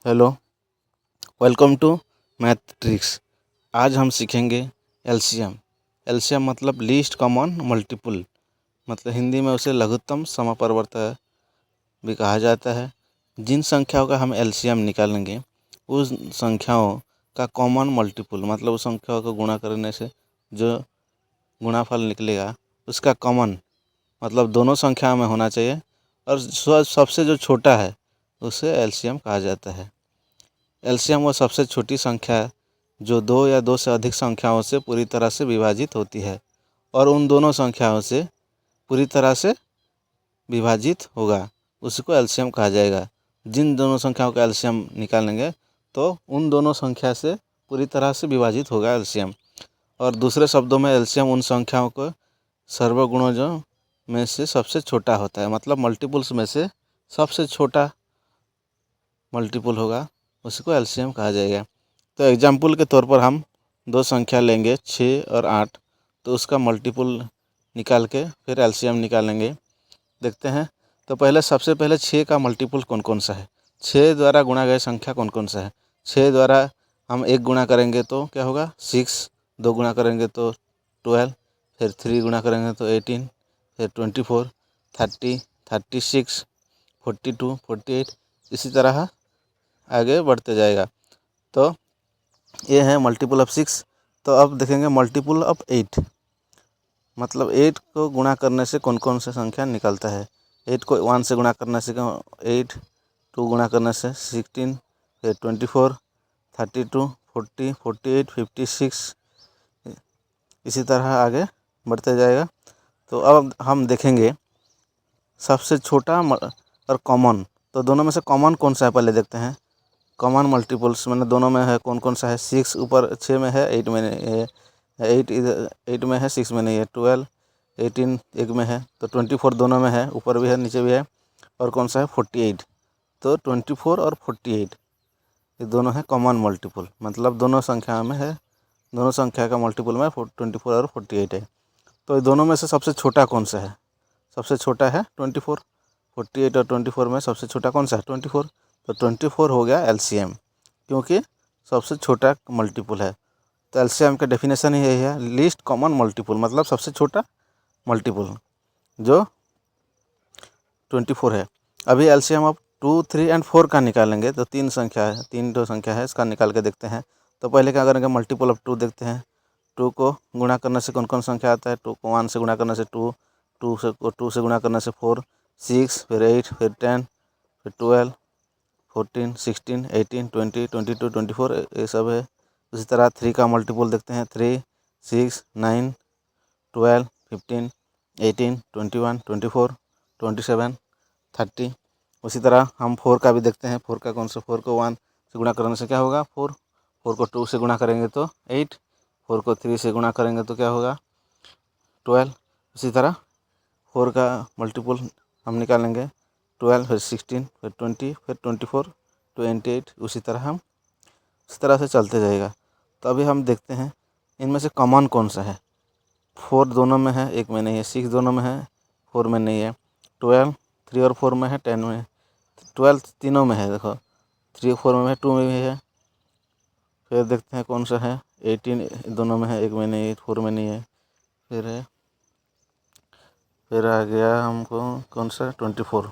Hello, welcome to math tricks. आज हम सीखेंगे एलसीएम। एलसीएम मतलब लीस्ट कॉमन मल्टीपल, मतलब हिंदी में उसे लघुत्तम समापवर्तक भी कहा जाता है। जिन संख्याओं का हम एलसीएम निकालेंगे उस संख्याओं का कॉमन मल्टीपल, मतलब उस संख्याओं को गुणा करने से जो गुणाफल निकलेगा उसका कॉमन, मतलब दोनों संख्याओं में होना चाहिए, और सबसे जो छोटा है उसे एलसीएम कहा जाता है। एलसीएम वो सबसे छोटी संख्या है जो दो या दो से अधिक संख्याओं से पूरी तरह से विभाजित होती है और उन दोनों संख्याओं से पूरी तरह से विभाजित होगा, उसको एलसीएम कहा जाएगा। जिन दोनों संख्याओं का एलसीएम निकालेंगे तो उन दोनों संख्या से पूरी तरह से विभाजित होगा एलसीएम। और दूसरे शब्दों में एलसीएम उन संख्याओं को सर्वगुणजों में से सबसे छोटा होता है, मतलब मल्टीपल्स में से सबसे छोटा मल्टीपल होगा, उसको एलसीएम कहा जाएगा। तो एग्जाम्पल के तौर पर हम दो संख्या लेंगे 6 और 8, तो उसका मल्टीपल निकाल के फिर एलसीएम निकालेंगे। देखते हैं। तो सबसे पहले 6 का मल्टीपल कौन कौन सा है, 6 द्वारा गुणा गए संख्या कौन कौन सा है। 6 द्वारा हम 1 गुणा करेंगे तो क्या होगा 6, 2 गुणा करेंगे तो 12, फिर 3 गुणा करेंगे तो 18, फिर 24, 30, 36, 42, 48, इसी तरह आगे बढ़ते जाएगा। तो ये है मल्टीपल ऑफ 6। तो अब देखेंगे मल्टीपल ऑफ 8, मतलब 8 को गुणा करने से कौन कौन सा संख्या निकलता है। 8 को 1 से गुणा करने से 8, 2 गुणा करने से 16, फिर 24, 32, 40, 48, 56, इसी तरह आगे बढ़ते जाएगा। तो अब हम देखेंगे सबसे छोटा और कॉमन, तो दोनों में से कॉमन कौन सा है पहले देखते हैं। कॉमन मल्टीपल्स मैंने दोनों में है, कौन कौन सा है। 6 ऊपर 6 में है, 8 में नहीं है, 8 इधर 8 में है, 6 में नहीं है। 12, 18 एक में है, तो 24 दोनों में है, ऊपर भी है नीचे भी है। और कौन सा है 48, तो 24 और 48 ये दोनों है कॉमन मल्टीपल, मतलब दोनों संख्या में है, दोनों संख्या का मल्टीपल में 24 और 48 है। तो ये दोनों में से सबसे छोटा कौन सा है, सबसे छोटा है 24। 48 और 24 में सबसे छोटा कौन सा है 24, तो 24 हो गया एलसीएम, क्योंकि सबसे छोटा मल्टीपल है। तो एलसीएम का डेफिनेशन ही यही है, लीस्ट कॉमन मल्टीपल, मतलब सबसे छोटा मल्टीपल जो 24 है। अभी एलसीएम अब 2, 3 एंड 4 का निकालेंगे, तो तीन संख्या है, इसका निकाल के देखते हैं। तो पहले क्या करेंगे, मल्टीपल ऑफ 2 देखते हैं। 2 को गुणा करने से कौन कौन संख्या आता है। 2 को 1 से गुणा करने से 2, 2 से गुणा करने से 4, 6, फिर 8, फिर 10, फिर 12, 14, 16, 18, 20, 22, 24 ये सब है। उसी तरह 3 का मल्टीपल देखते हैं। 3, 6, 9, 12, 15, 18, 21, 24, 27, 30। उसी तरह हम 4 का भी देखते हैं। 4 का कौन सा, 4 को 1 से गुणा करने से क्या होगा 4, 4 को 2 से गुणा करेंगे तो 8, 4 को 3 से गुणा करेंगे तो क्या होगा 12। उसी तरह 4 का मल्टीपल हम निकालेंगे 12, फिर 16, फिर 20, फिर 24, 28, उसी तरह से चलते जाएगा। तो अभी हम देखते हैं इनमें से कॉमन कौन सा है। 4 दोनों में है, एक में नहीं है। 6 दोनों में है, 4 में नहीं है। 12 3 और 4 में है, 10 में है। 12 तीनों में है, देखो 3 और 4 में है, 2 में भी है। फिर देखते हैं कौन सा है। 18 दोनों में है, एक में नहीं है, 4 में नहीं है। फिर आ गया हमको कौन सा 24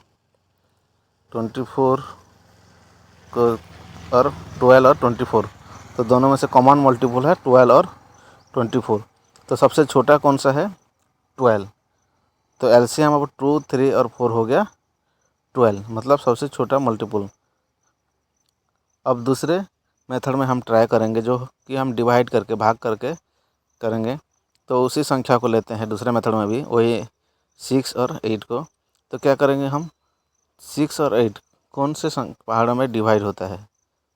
को और 12 और 24, तो दोनों में से कॉमन मल्टीपल है 12 और 24। तो सबसे छोटा कौन सा है 12, तो एलसीएम अब 2, 3 और 4 हो गया 12, मतलब सबसे छोटा मल्टीपल। अब दूसरे मेथड में हम ट्राई करेंगे, जो कि हम डिवाइड करके भाग करके करेंगे। तो उसी संख्या को लेते हैं दूसरे मेथड में भी, वही 6 और 8 को। तो क्या करेंगे हम, 6 और 8 कौन से पहाड़ों में डिवाइड होता है,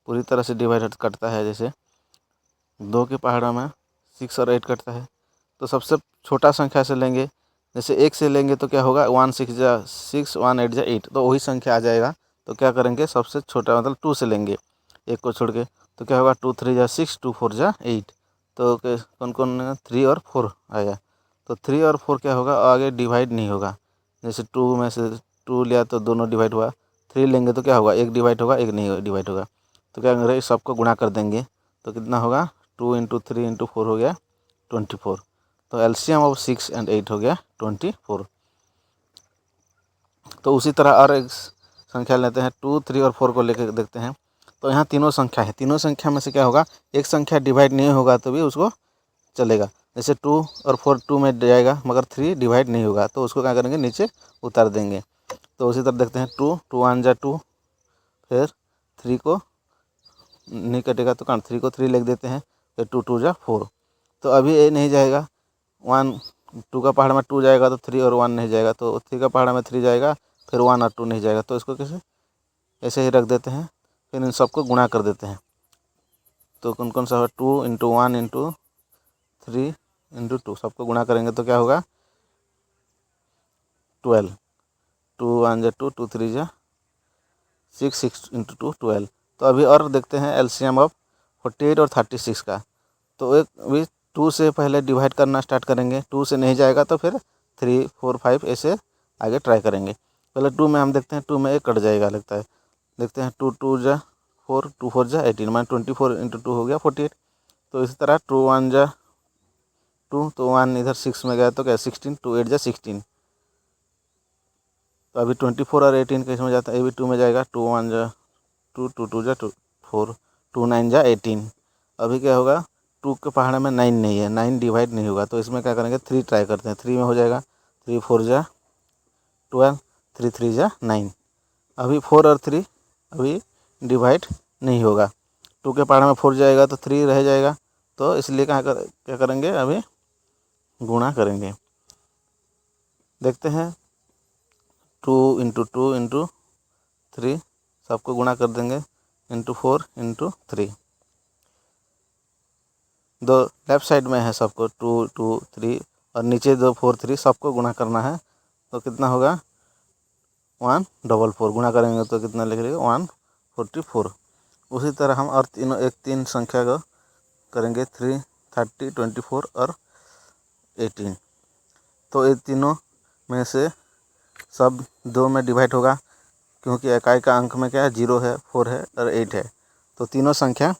पूरी तरह से डिवाइड कटता है। जैसे 2 के पहाड़ों में 6 और 8 कटता है, तो सबसे छोटा संख्या से लेंगे। जैसे 1 से लेंगे तो क्या होगा 1 6 जा 6, 1 8 जा 8, तो वही संख्या आ जाएगा। तो क्या करेंगे सबसे छोटा मतलब 2 से लेंगे, 1 को छोड़ के, तो क्या होगा 2 3 जा 6, 2 4 जा 8। तो कौन कौन 3 और 4 आया। तो 3 और 4 क्या होगा, आगे डिवाइड नहीं होगा। जैसे 2 में से 2 लिया तो दोनों डिवाइड हुआ, 3 लेंगे तो क्या होगा, एक डिवाइड होगा, एक नहीं डिवाइड होगा। तो क्या करेंगे, सबको गुणा कर देंगे तो कितना होगा, 2 × 3 × 4 हो गया 24। तो एलसीएम ऑफ 6 और 8 हो गया 24। तो उसी तरह और एक संख्या लेते हैं, 2, 3 और 4 को लेकर देखते हैं। तो यहाँ तीनों संख्या है, तीनों संख्या में से क्या होगा, एक संख्या डिवाइड नहीं होगा तो भी उसको चलेगा। जैसे 2 और 4 2 में जाएगा मगर 3 डिवाइड नहीं होगा तो उसको क्या करेंगे, नीचे उतार देंगे। तो उसी तरह देखते हैं, 2 2 1 जा 2, फिर 3 को नहीं कटेगा तो 3 को 3 लिख देते हैं, फिर 2 2 जा 4। तो अभी ये नहीं जाएगा, 1 2 का पहाड़ में 2 जाएगा तो 3 और 1 नहीं जाएगा, तो 3 का पहाड़ में 3 जाएगा, फिर 1 और 2 नहीं जाएगा। तो इसको कैसे, ऐसे ही रख देते हैं, फिर इन सबको गुणा कर देते हैं। तो कौन कौन सा है, 2 × 1 × 3 × 2, सबको गुणा करेंगे तो क्या होगा, 12। 2 1 जा 2, 2 3 जा 6, 6 × 2 12। तो अभी और देखते हैं एलसीएम ऑफ 48 और 36 का। तो एक अभी 2 से पहले डिवाइड करना स्टार्ट करेंगे, 2 से नहीं जाएगा तो फिर 3 4 5 ऐसे आगे ट्राई करेंगे। पहले 2 में हम देखते हैं, 2 में एक कट जाएगा लगता है, देखते हैं 2 2 जा 4, 2 4 जा 18, मान 24 × 2 हो गया 48। तो इसी तरह 2 1 जा 2, तो 1 इधर 6 में गया तो क्या 16, 2 8 जा 16। तो अभी 24 और 18 किस में जाता है, ये भी 2 में जाएगा, 2 1 जा 2, 2 2 जा 4, 2 9 जा 18। अभी क्या होगा, 2 के पहाड़ में 9 नहीं है, 9 डिवाइड नहीं होगा, तो इसमें क्या करेंगे, 3 ट्राई करते हैं, 3 में हो जाएगा, 3 4 जा 12, 3 3 जा 9। अभी 4 और 3 अभी डिवाइड नहीं होगा, 2 के पहाड़ में 4 जाएगा तो 3 रह जाएगा, तो इसलिए क्या करेंगे, अभी गुणा करेंगे। देखते हैं, 2 × 2 × 3, सबको गुणा कर देंगे, × 4 × 3। दो लेफ्ट साइड में है सबको, 2 2 3 और नीचे 2 4 3, सबको गुणा करना है। तो कितना होगा, 144। गुणा करेंगे तो कितना लिख लेंगे, 144। उसी तरह हम और तीन संख्या को करेंगे, 3 30 24 और 18। तो ये तीनों में से सब 2 में डिवाइड होगा, क्योंकि इकाई का अंक में क्या है, 0 है, 4 है और 8 है। तो तीनों संख्या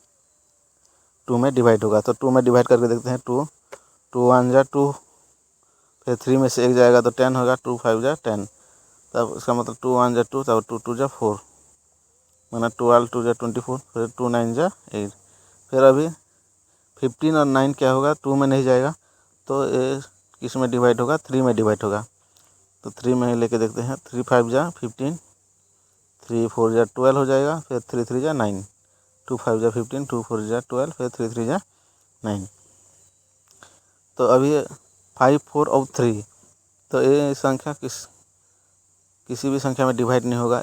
2 में डिवाइड होगा। तो 2 में डिवाइड करके देखते हैं, 2 2 1 जा 2, फिर 3 में से एक जाएगा तो 10 होगा, 2 5 जा 10। तब इसका मतलब 2 1 जा 2, तब 2 2 जा 4, माना 12 2 जा 24, फिर 2 9 जा 8। फिर अभी 15 और 9 क्या होगा, 2 में नहीं जाएगा, तो ये किस में डिवाइड होगा, 3 में डिवाइड होगा। तो 3 में लेके देखते हैं, 3 5 जा 15, 3 4 जा 12 हो जाएगा, फिर 3 3 जा 9, 2 5 जा 15, 2 4 जा 12, फिर 3 3 जा 9। तो अभी 5 4 और 3, तो ये संख्या किसी भी संख्या में डिवाइड नहीं होगा।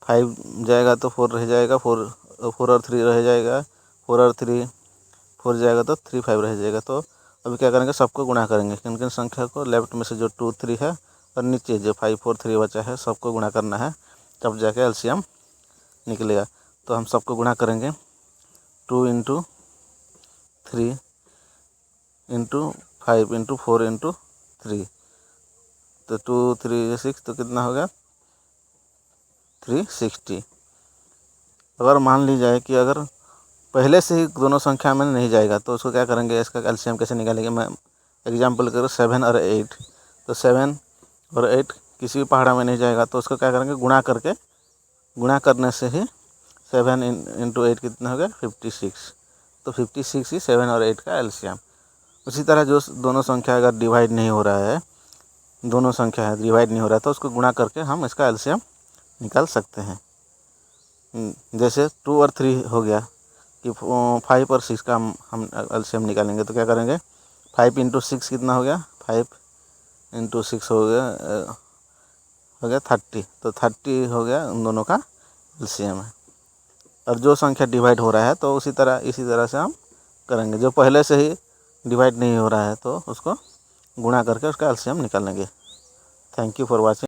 5 जाएगा तो 4 रह जाएगा, 4 और 3 रह जाएगा, 4 और 3 4 जाएगा तो 3 5 रह जाएगा। तो अभी क्या करेंगे, सबको गुणा करेंगे, किन किन संख्या को, लेफ्ट में से जो 2 3 है और नीचे जो 5 4 3 बचा है, सबको गुणा करना है, तब जाके एलसीएम निकलेगा। तो हम सबको गुणा करेंगे, 2 × 3 × 5 × 4 × 3, तो 2 3 6, तो कितना होगा, 360। अगर मान ली जाए कि अगर पहले से ही दोनों संख्या में नहीं जाएगा तो उसको क्या करेंगे, इसका एलसीएम कैसे निकालेंगे। मैं एग्जांपल करूँ, 7 और 8, तो 7 और 8 किसी भी पहाड़ा में नहीं जाएगा, तो उसको क्या करेंगे, गुणा करने से ही 7 × 8 कितना हो गया, 56। तो 56 ही 7 और 8 का एलसीएम। उसी तरह जो दोनों संख्या अगर डिवाइड नहीं हो रहा है, दोनों संख्या है डिवाइड नहीं हो रहा है, तो उसको गुणा करके हम इसका एलसीएम निकाल सकते हैं। जैसे 2 और 3 हो गया कि 5 और 6 का हम एलसीएम निकालेंगे, तो क्या करेंगे, 5 × 6 कितना हो गया, 5 × 6 हो गया 30। तो 30 हो गया उन दोनों का एलसीएम है। और जो संख्या डिवाइड हो रहा है तो इसी तरह से हम करेंगे। जो पहले से ही डिवाइड नहीं हो रहा है तो उसको गुणा करके उसका एलसीएम निकालेंगे। Thank you for watching.